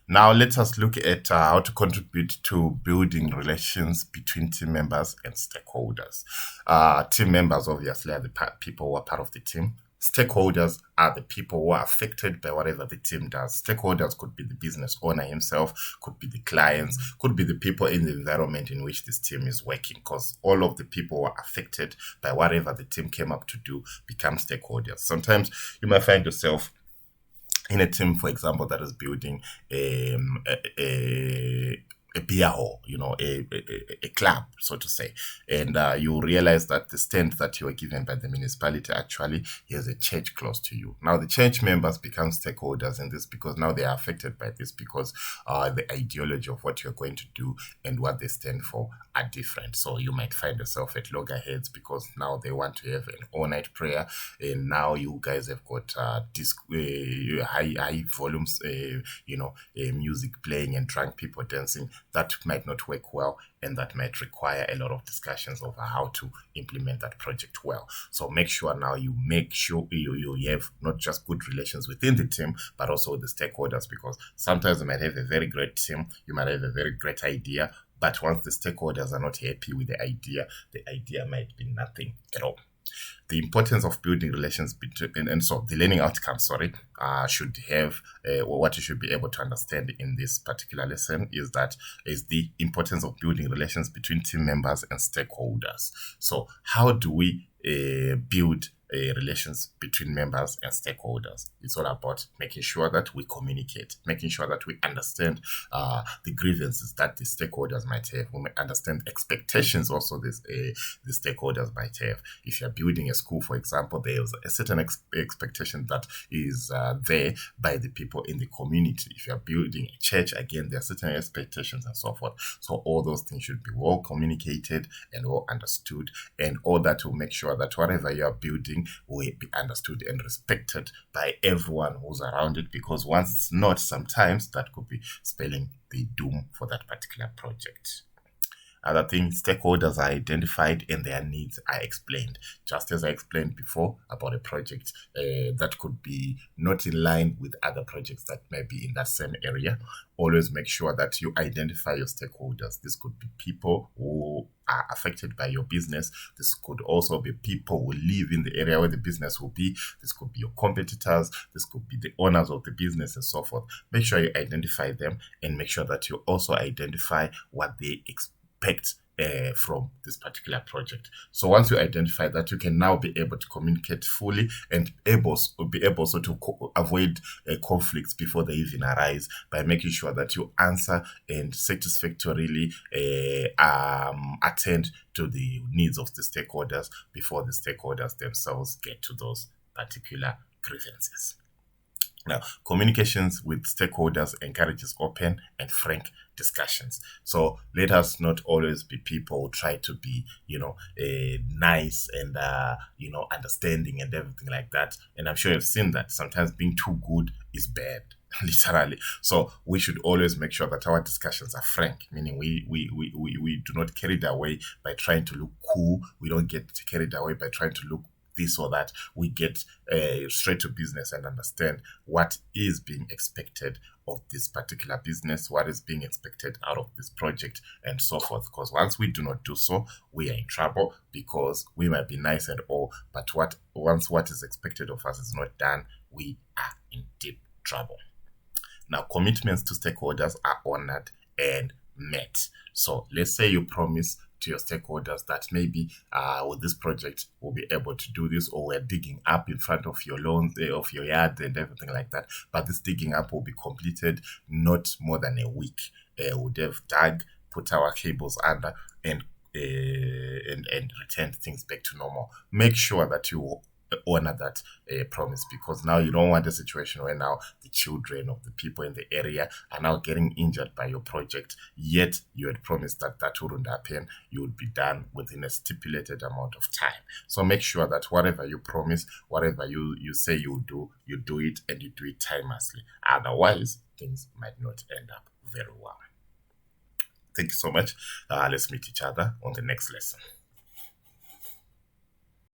Now let us look at how to contribute to building relations between team members and stakeholders. Team members obviously are the people who are part of the team. Stakeholders are the people who are affected by whatever the team does. Stakeholders could be the business owner himself, could be the clients, could be the people in the environment in which this team is working, because all of the people who are affected by whatever the team came up to do become stakeholders. Sometimes you might find yourself in a team, for example, that is building a beer hall, a club, so to say, and you realize that the stand that you were given by the municipality actually has a church close to you. Now, the church members become stakeholders in this because now they are affected by this because the ideology of what you're going to do and what they stand for are different. So you might find yourself at loggerheads because now they want to have an all-night prayer, and now you guys have got high volumes, music playing and drunk people dancing. That might not work well, and that might require a lot of discussions over how to implement that project well. So make sure now you have not just good relations within the team, but also with the stakeholders, because sometimes you might have a very great team, you might have a very great idea, but once the stakeholders are not happy with the idea might be nothing at all. The importance of building relations between, and so the learning outcomes, should have, or what you should be able to understand in this particular lesson is the importance of building relations between team members and stakeholders. So how do we build relations between members and stakeholders? It's all about making sure that we communicate, making sure that we understand the grievances that the stakeholders might have. We might understand expectations also the stakeholders might have. If you're building a school, for example, there's a certain expectation that is there by the people in the community. If you're building a church, again, there are certain expectations and so forth. So all those things should be well communicated and well understood, and all that will make sure that whatever you are building will be understood and respected by everyone who's around it, because once it's not, sometimes that could be spelling the doom for that particular project. Other things, stakeholders are identified and their needs are explained. Just as I explained before about a project that could be not in line with other projects that may be in that same area, always make sure that you identify your stakeholders. This could be people who are affected by your business. This could also be people who live in the area where the business will be. This could be your competitors. This could be the owners of the business and so forth. Make sure you identify them, and make sure that you also identify what they expect from this particular project. So once you identify that, you can now be able to communicate fully and be able so to avoid conflicts before they even arise, by making sure that you answer and satisfactorily attend to the needs of the stakeholders before the stakeholders themselves get to those particular grievances. Now, communications with stakeholders encourages open and frank discussions. So let us not always be people who try to be, nice and, understanding and everything like that. And I'm sure you've seen that sometimes being too good is bad. Literally. So we should always make sure that our discussions are frank, meaning we do not carried away by trying to look cool. We don't get carried away by trying to look this or that. We get straight to business and understand what is being expected of this particular business, what is being expected out of this project, and so forth. Because once we do not do so, we are in trouble, because we might be nice and all, but once what is expected of us is not done, we are in deep trouble. Now, commitments to stakeholders are honored and met. So let's say you promise to your stakeholders that maybe with this project we'll be able to do this, or we're digging up in front of your lawn, of your yard and everything like that, but this digging up will be completed not more than a week. We'd have dug, put our cables under, and return things back to normal. Make sure that you honor that promise, because now you don't want a situation where now the children of the people in the area are now getting injured by your project, yet you had promised that that wouldn't happen. You would be done within a stipulated amount of time. So make sure that whatever you promise, whatever you say you do it, and you do it timelessly. Otherwise, things might not end up very well. Thank you so much. Let's meet each other on the next lesson.